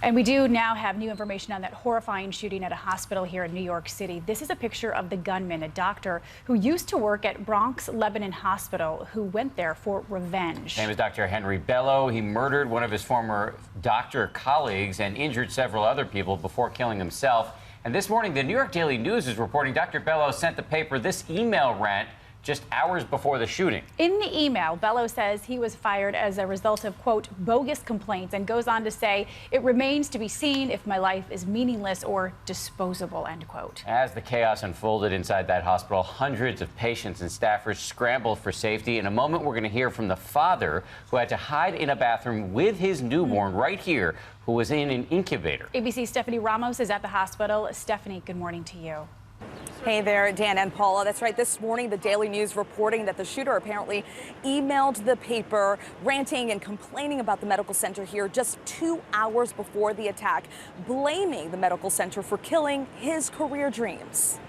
And we do now have new information on that horrifying shooting at a hospital here in New York City. This is a picture of the gunman, a doctor who used to work at Bronx Lebanon Hospital, who went there for revenge. His name is Dr. Henry Bello. He murdered one of his former doctor colleagues and injured several other people before killing himself. And this morning, the New York Daily News is reporting Dr. Bello sent the paper this email rant just hours before the shooting. In the email, Bello says he was fired as a result of, quote, bogus complaints, and goes on to say, it remains to be seen if my life is meaningless or disposable, end quote. As the chaos unfolded inside that hospital, hundreds of patients and staffers scrambled for safety. In a moment, we're going to hear from the father who had to hide in a bathroom with his newborn right here, who was in an incubator. ABC's Stephanie Ramos is at the hospital. Stephanie, good morning to you. Hey there, Dan and Paula. That's right. This morning, the Daily News reporting that the shooter apparently emailed the paper, ranting and complaining about the medical center here just 2 hours before the attack, blaming the medical center for killing his career dreams.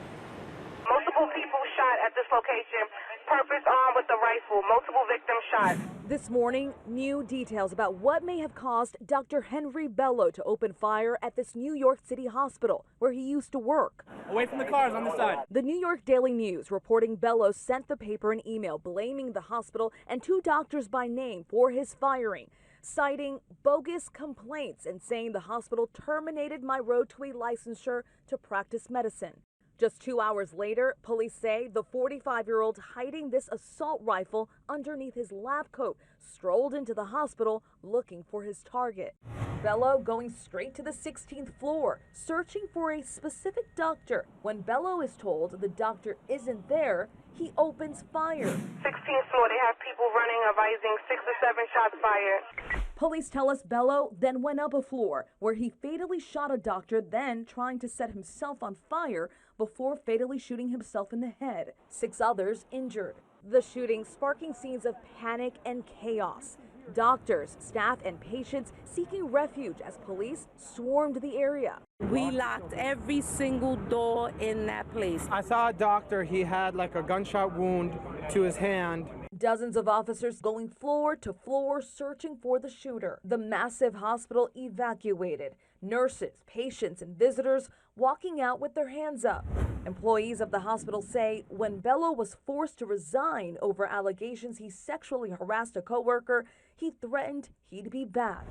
Multiple people shot at this location. Purpose armed with the rifle. Multiple victims shot. This morning, new details about what may have caused Dr. Henry Bello to open fire at this New York City hospital where he used to work. Away from the cars on the side. The New York Daily News reporting Bello sent the paper an email blaming the hospital and two doctors by name for his firing, citing bogus complaints and saying the hospital terminated my road to a licensure to practice medicine. Just 2 hours later, police say the 45-year-old hiding this assault rifle underneath his lab coat strolled into the hospital looking for his target. Bello going straight to the 16th floor, searching for a specific doctor. When Bello is told the doctor isn't there, he opens fire. 16th floor, they have people running, advising 6 or 7 shots fired. Police tell us Bello then went up a floor where he fatally shot a doctor, then trying to set himself on fire before fatally shooting himself in the head. 6 others injured. The shooting sparking scenes of panic and chaos. Doctors, staff, and patients seeking refuge as police swarmed the area. We locked every single door in that place. I saw a doctor, he had like a gunshot wound to his hand. Dozens of officers going floor to floor searching for the shooter. The massive hospital evacuated. Nurses, patients, and visitors walking out with their hands up. Employees of the hospital say when Bello was forced to resign over allegations he sexually harassed a coworker, he threatened he'd be back.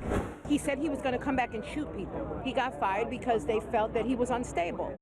He said he was going to come back and shoot people. He got fired because they felt that he was unstable.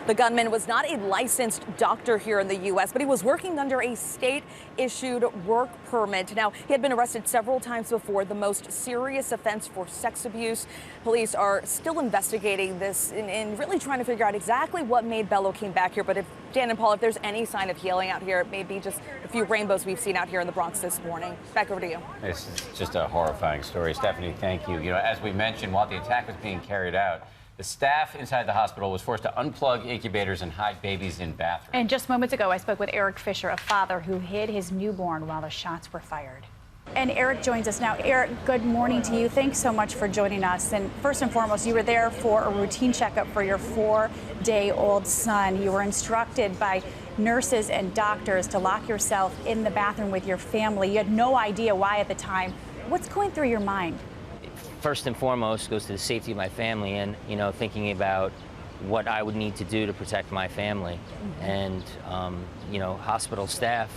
The gunman was not a licensed doctor here in the U.S., but he was working under a state-issued work permit. Now, he had been arrested several times before, the most serious offense for sex abuse. Police are still investigating this and really trying to figure out exactly what made Bello came back here. But if Dan and Paul, if there's any sign of healing out here, it may be just a few rainbows we've seen out here in the Bronx this morning. Back over to you. This is just a horrifying story. Stephanie, thank you. You know, as we mentioned, while the attack was being carried out, the staff inside the hospital was forced to unplug incubators and hide babies in bathrooms. And just moments ago, I spoke with Eric Fisher, a father who hid his newborn while the shots were fired. And Eric joins us now. Eric, good morning to you. Thanks so much for joining us. And first and foremost, you were there for a routine checkup for your 4-day-old son. You were instructed by nurses and doctors to lock yourself in the bathroom with your family. You had no idea why at the time. What's going through your mind? First and foremost goes to the safety of my family and, you know, thinking about what I would need to do to protect my family. And, you know, hospital staff,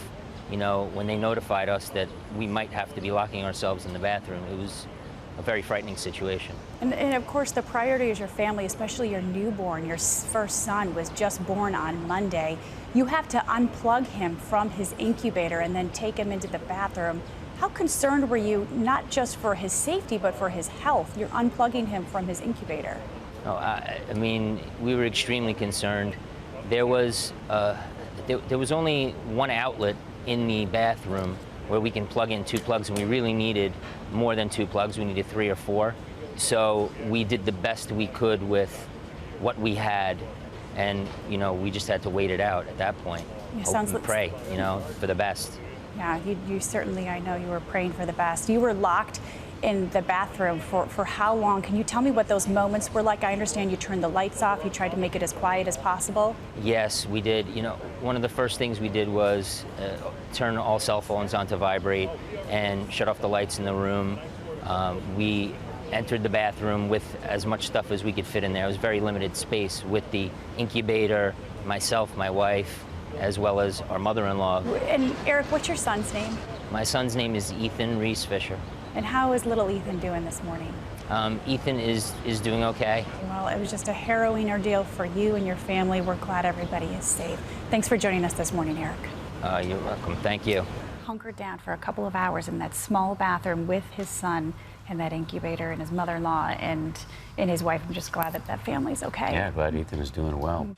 you know, when they notified us that we might have to be locking ourselves in the bathroom, it was a very frightening situation. And of course, the priority is your family, especially your newborn. Your first son was just born on Monday. You have to unplug him from his incubator and then take him into the bathroom. How concerned were you, not just for his safety, but for his health? You're unplugging him from his incubator. Oh, I mean, we were extremely concerned. There was only one outlet in the bathroom where we can plug in 2 plugs, and we really needed more than 2 plugs. We needed 3 or 4. So we did the best we could with what we had, and, you know, we just had to wait it out at that point. Hope and pray, you know, for the best. Yeah, you certainly, I know you were praying for the best. You were locked in the bathroom for how long? Can you tell me what those moments were like? I understand you turned the lights off. You tried to make it as quiet as possible. Yes, we did. You know, one of the first things we did was turn all cell phones onto vibrate and shut off the lights in the room. We entered the bathroom with as much stuff as we could fit in there. It was very limited space with the incubator, myself, my wife, as well as our mother-in-law. And Eric, what's your son's name? My son's name is Ethan Reese Fisher. And how is little Ethan doing this morning? Ethan is doing okay. Well, it was just a harrowing ordeal for you and your family. We're glad everybody is safe. Thanks for joining us this morning, Eric. You're welcome. Thank you. Hunkered down for a couple of hours in that small bathroom with his son and that incubator and his mother-in-law and his wife. I'm just glad that that family's okay. Yeah, glad Ethan is doing well.